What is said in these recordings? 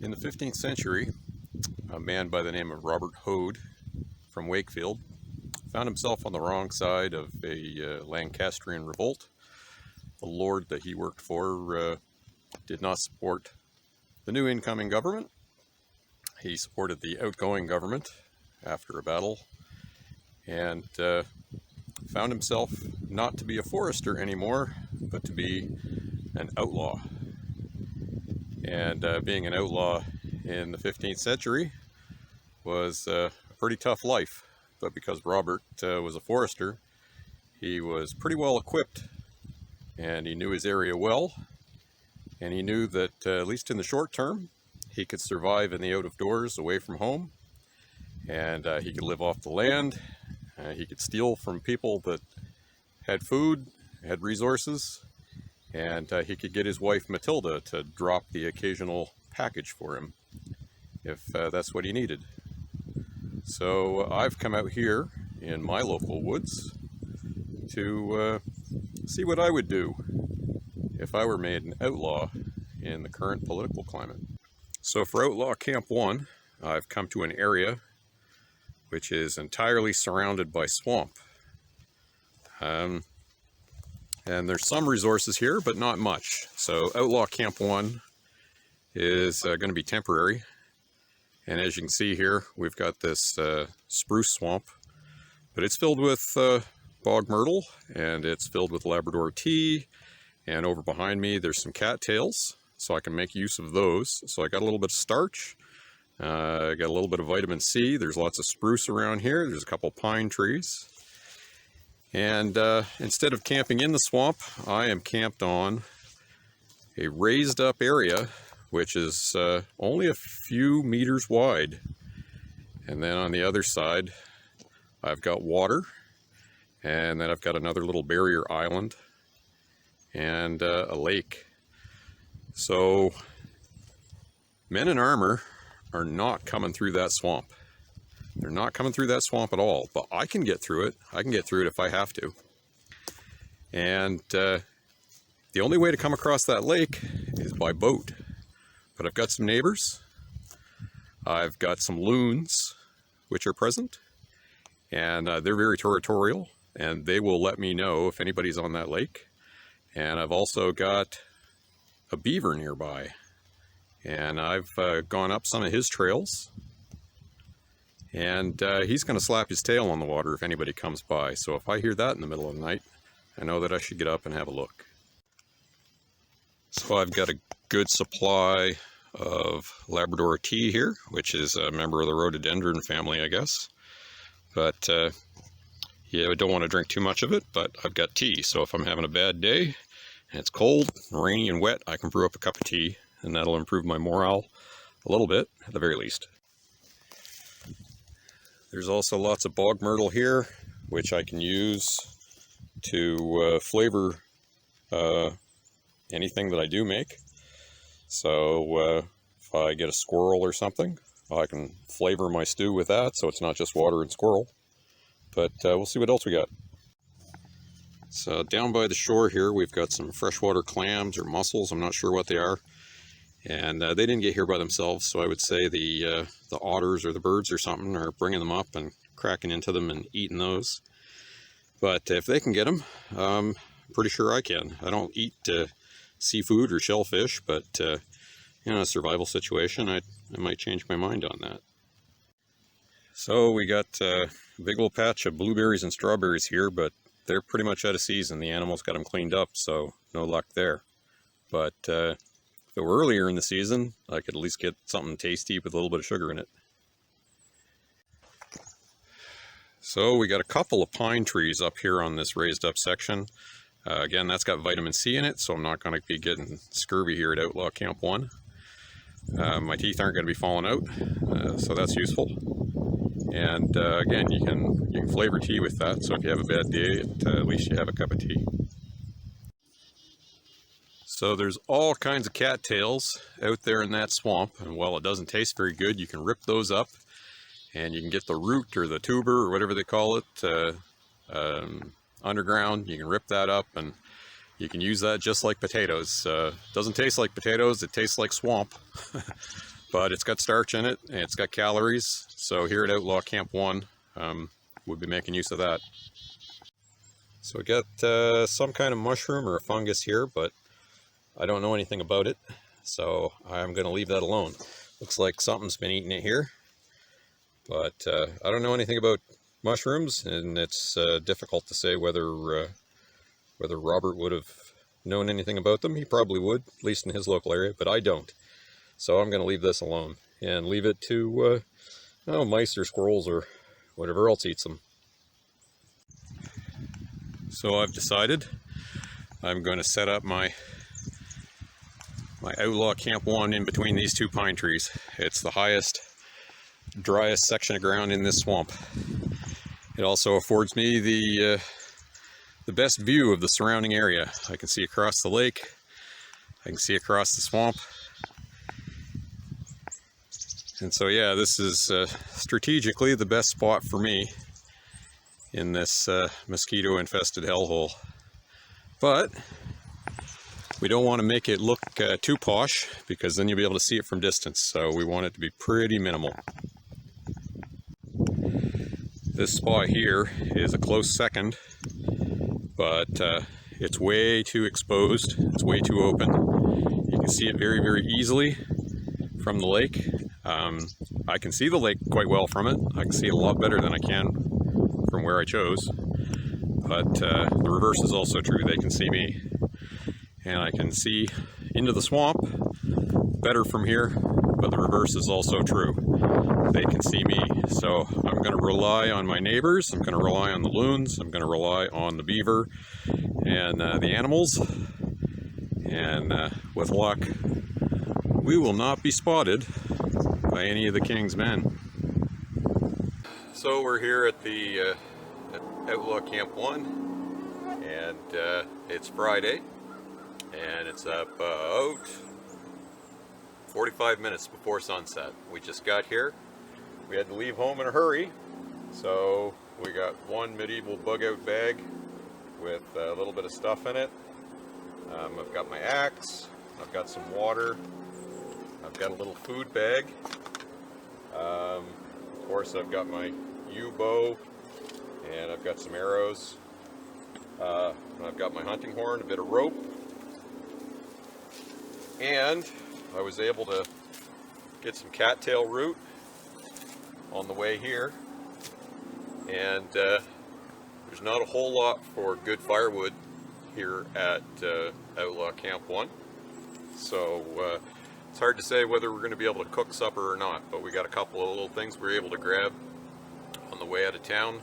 In the 15th century, a man by the name of Robert Hoad from Wakefield found himself on the wrong side of a Lancastrian revolt. The lord that he worked for did not support the new incoming government. He supported the outgoing government after a battle, and found himself not to be a forester anymore, but to be an outlaw. And being an outlaw in the 15th century was a pretty tough life. But because Robert was a forester, he was pretty well equipped, and he knew his area well, and he knew that at least in the short term, he could survive in the out of doors away from home, and he could live off the land. He could steal from people that had food, had resources, and he could get his wife Matilda to drop the occasional package for him if that's what he needed. So I've come out here in my local woods to see what I would do if I were made an outlaw in the current political climate. So for Outlaw Camp 1, I've come to an area which is entirely surrounded by swamp. And there's some resources here, but not much. So Outlaw Camp 1 is going to be temporary. And as you can see here, we've got this spruce swamp, but it's filled with bog myrtle, and it's filled with Labrador tea. And over behind me, there's some cattails, so I can make use of those. So I got a little bit of starch. I got a little bit of vitamin C. There's lots of spruce around here. There's a couple pine trees. And instead of camping in the swamp, I am camped on a raised up area, which is only a few meters wide. And then on the other side, I've got water, and then I've got another little barrier island and a lake. So men in armor are not coming through that swamp. They're not coming through that swamp at all, but I can get through it. I can get through it if I have to. And the only way to come across that lake is by boat. But I've got some neighbors. I've got some loons, which are present, and they're very territorial, and they will let me know if anybody's on that lake. And I've also got a beaver nearby, and I've gone up some of his trails. And he's going to slap his tail on the water if anybody comes by. So if I hear that in the middle of the night, I know that I should get up and have a look. So I've got a good supply of Labrador tea here, which is a member of the rhododendron family, I guess. But yeah, I don't want to drink too much of it, but I've got tea. So if I'm having a bad day and it's cold, rainy and wet, I can brew up a cup of tea, and that'll improve my morale a little bit at the very least. There's also lots of bog myrtle here, which I can use to flavor anything that I do make. So if I get a squirrel or something, I can flavor my stew with that, so it's not just water and squirrel. But we'll see what else we got. So down by the shore here, we've got some freshwater clams or mussels. I'm not sure what they are. And they didn't get here by themselves, so I would say the otters or the birds or something are bringing them up and cracking into them and eating those. But if they can get them, I'm pretty sure I can. I don't eat seafood or shellfish, but in a survival situation, I might change my mind on that. So we got a big old patch of blueberries and strawberries here, but they're pretty much out of season. The animals got them cleaned up, so no luck there. But if it were earlier in the season, I could at least get something tasty with a little bit of sugar in it. So we got a couple of pine trees up here on this raised up section. Again, that's got vitamin C in it, so I'm not going to be getting scurvy here at Outlaw Camp 1. My teeth aren't going to be falling out, so that's useful. And again, you can flavor tea with that, so if you have a bad day, at least you have a cup of tea. So there's all kinds of cattails out there in that swamp, and while it doesn't taste very good, you can rip those up, and you can get the root or the tuber or whatever they call it underground. You can rip that up, and you can use that just like potatoes. Doesn't taste like potatoes, it tastes like swamp. but it's got starch in it and it's got calories. So here at Outlaw Camp 1, we'll be making use of that. So we got some kind of mushroom or a fungus here, but I don't know anything about it, so I'm going to leave that alone. Looks like something's been eating it here, but I don't know anything about mushrooms, and it's difficult to say whether Robert would have known anything about them. He probably would, at least in his local area, but I don't. So I'm going to leave this alone and leave it to mice or squirrels or whatever else eats them. So I've decided I'm going to set up my Outlaw Camp 1 in between these two pine trees. It's the highest, driest section of ground in this swamp. It also affords me the best view of the surrounding area. I can see across the lake, I can see across the swamp. And so yeah, this is strategically the best spot for me in this mosquito infested hellhole. But we don't want to make it look too posh, because then you'll be able to see it from distance. So we want it to be pretty minimal. This spot here is a close second, but it's way too exposed. It's way too open. You can see it very, very easily from the lake. I can see the lake quite well from it. I can see it a lot better than I can from where I chose. But the reverse is also true. They can see me. And I can see into the swamp better from here, but the reverse is also true. They can see me. So I'm going to rely on my neighbors. I'm going to rely on the loons. I'm going to rely on the beaver and the animals. And with luck, we will not be spotted by any of the king's men. So we're here at the Outlaw Camp 1, and it's Friday, and it's about 45 minutes before sunset. We just got here. We had to leave home in a hurry, so we got one medieval bug-out bag with a little bit of stuff in it. I've got my axe, I've got some water, I've got a little food bag. Of course, I've got my yew bow, and I've got some arrows. I've got my hunting horn, a bit of rope, and I was able to get some cattail root on the way here. And there's not a whole lot for good firewood here at Outlaw Camp 1, so it's hard to say whether we're going to be able to cook supper or not, but we got a couple of little things we were able to grab on the way out of town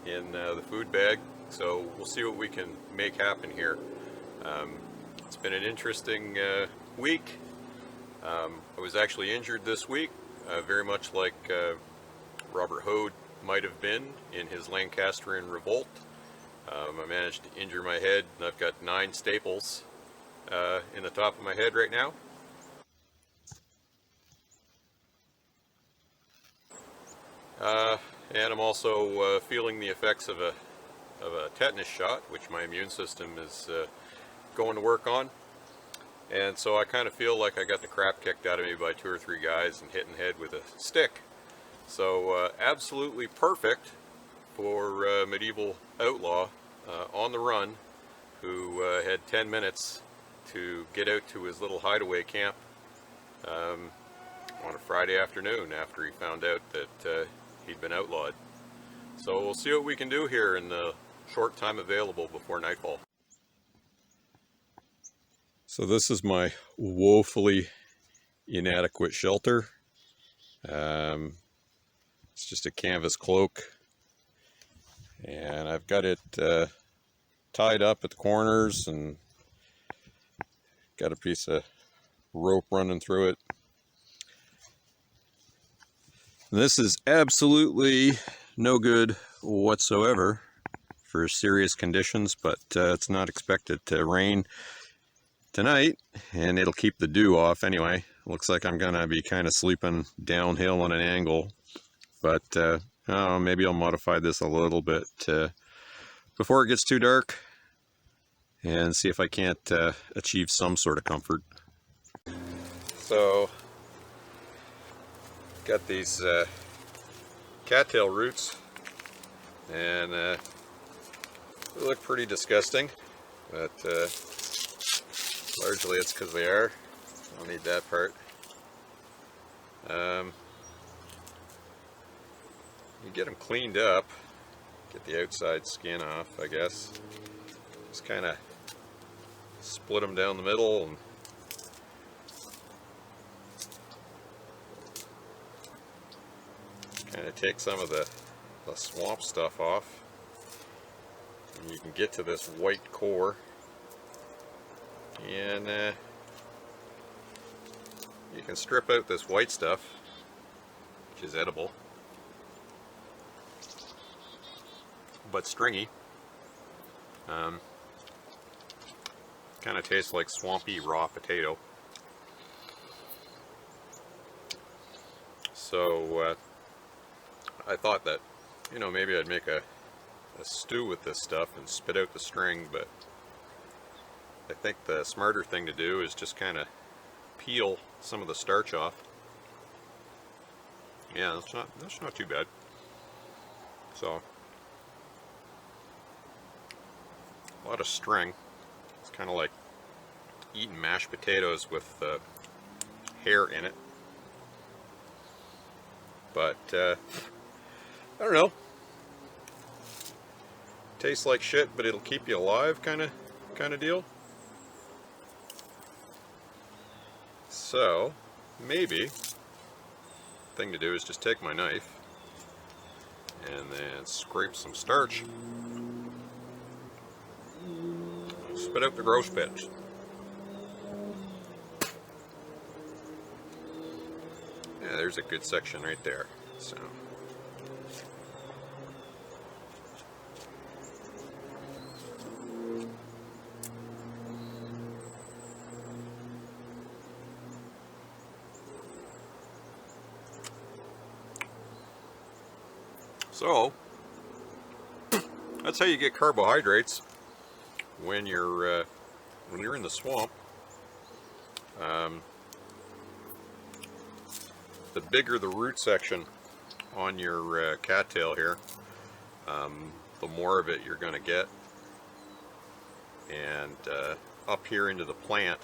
in the food bag, so we'll see what we can make happen here. It's been an interesting week. I was actually injured this week, very much like Robert Hode might have been in his Lancastrian revolt. I managed to injure my head, and I've got 9 staples in the top of my head right now. And I'm also feeling the effects of a tetanus shot, which my immune system is going to work on. And so I kind of feel like I got the crap kicked out of me by 2 or 3 guys and hit in the head with a stick. So absolutely perfect for medieval outlaw on the run, who had 10 minutes to get out to his little hideaway camp on a Friday afternoon after he found out that he'd been outlawed. So we'll see what we can do here in the short time available before nightfall. So this is my woefully inadequate shelter. It's just a canvas cloak, and I've got it tied up at the corners and got a piece of rope running through it. And this is absolutely no good whatsoever for serious conditions, but it's not expected to rain tonight, and it'll keep the dew off anyway. Looks like I'm gonna be kind of sleeping downhill on an angle, but maybe I'll modify this a little bit before it gets too dark and see if I can't achieve some sort of comfort. So Got these cattail roots, and they look pretty disgusting, but largely it's because they are. I'll need that part. You get them cleaned up, get the outside skin off, I guess. Just kind of split them down the middle and kind of take some of the swamp stuff off. And you can get to this white core, and you can strip out this white stuff, which is edible, but stringy. Kind of tastes like swampy raw potato. So I thought that, you know, maybe I'd make a stew with this stuff and spit out the string, but I think the smarter thing to do is just kind of peel some of the starch off. Yeah, that's not too bad. So a lot of string. It's kind of like eating mashed potatoes with hair in it. But I don't know. Tastes like shit, but it'll keep you alive, kind of deal. So maybe the thing to do is just take my knife and then scrape some starch. Spit out the gross bits. Yeah, there's a good section right there. So that's how you get carbohydrates when you're in the swamp. The bigger the root section on your cattail here, the more of it you're going to get. And up here into the plant,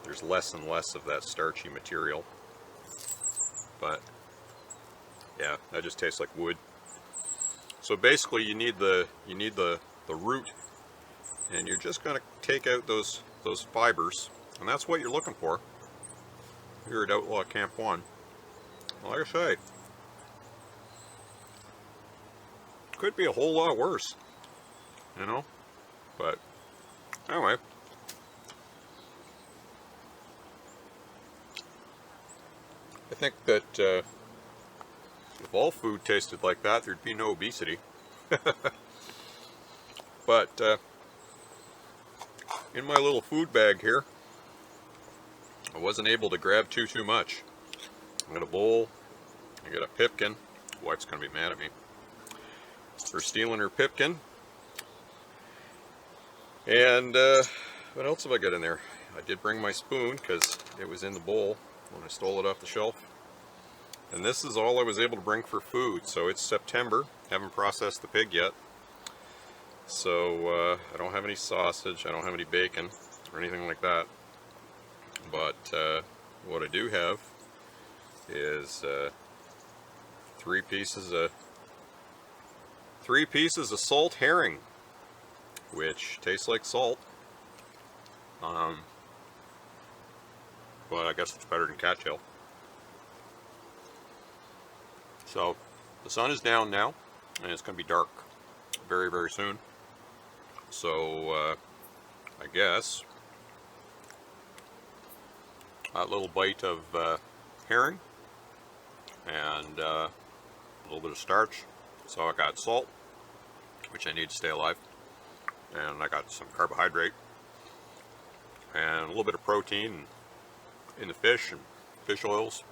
there's less and less of that starchy material. But yeah, that just tastes like wood. So basically, you need the root, and you're just going to take out those fibers, and that's what you're looking for here at Outlaw Camp 1. Like I say, could be a whole lot worse, you know. But anyway, I think that if all food tasted like that, there'd be no obesity. But in my little food bag here, I wasn't able to grab too much. I got a bowl, I got a pipkin. Wife's gonna be mad at me for stealing her pipkin. And what else have I got in there? I did bring my spoon because it was in the bowl when I stole it off the shelf. And this is all I was able to bring for food. So it's September, haven't processed the pig yet. So I don't have any sausage, I don't have any bacon or anything like that. But what I do have is 3 pieces of salt herring, which tastes like salt. But I guess it's better than cattail. So the sun is down now, and it's going to be dark very, very soon. So I guess a little bite of herring and a little bit of starch. So I got salt, which I need to stay alive, and I got some carbohydrate and a little bit of protein in the fish and fish oils.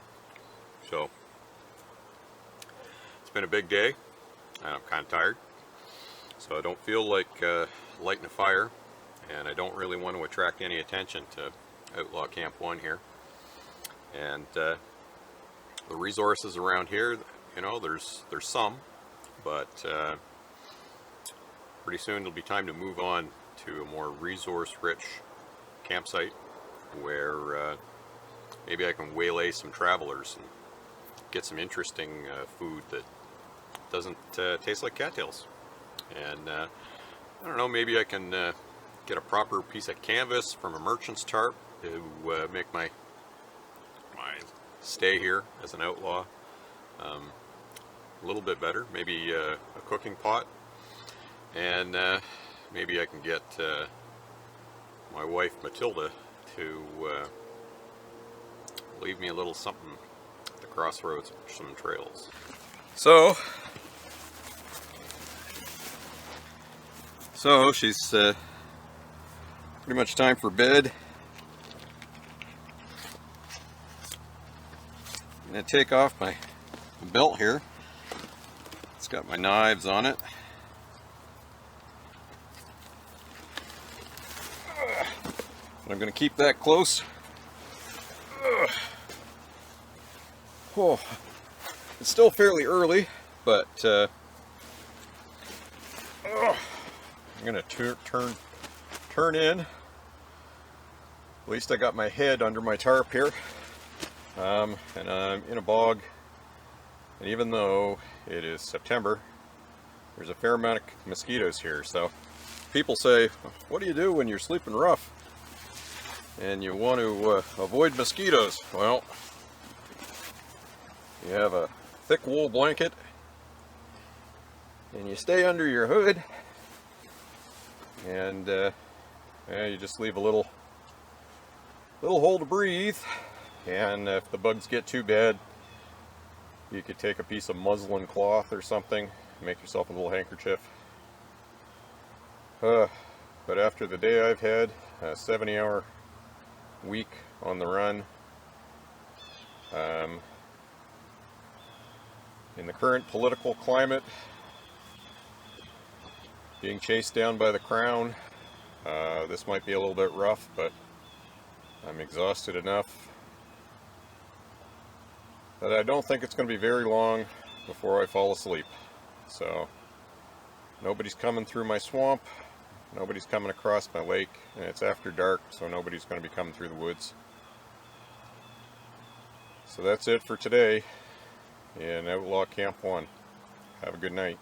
So it's been a big day, and I'm kind of tired, so I don't feel like lighting a fire, and I don't really want to attract any attention to Outlaw Camp 1 here. And the resources around here, you know, there's some, but pretty soon it'll be time to move on to a more resource-rich campsite where maybe I can waylay some travelers and get some interesting food that doesn't taste like cattails. And I don't know, maybe I can get a proper piece of canvas from a merchant's tarp to make my stay here as an outlaw a little bit better. Maybe a cooking pot, and maybe I can get my wife Matilda to leave me a little something at the crossroads of some trails. So she's pretty much time for bed. I'm going to take off my belt here. It's got my knives on it. I'm going to keep that close. Oh, it's still fairly early, but I'm going to turn in. At least I got my head under my tarp here. And I'm in a bog, and even though it is September, there's a fair amount of mosquitoes here. So people say, what do you do when you're sleeping rough and you want to avoid mosquitoes? Well, you have a thick wool blanket and you stay under your hood, and you just leave a little hole to breathe. And if the bugs get too bad, you could take a piece of muslin cloth or something, make yourself a little handkerchief. But after the day I've had, a 70-hour week on the run, in the current political climate, being chased down by the crown, this might be a little bit rough, but I'm exhausted enough that I don't think it's going to be very long before I fall asleep. So nobody's coming through my swamp, nobody's coming across my lake, and it's after dark, so nobody's going to be coming through the woods. So that's it for today in Outlaw Camp 1. Have a good night.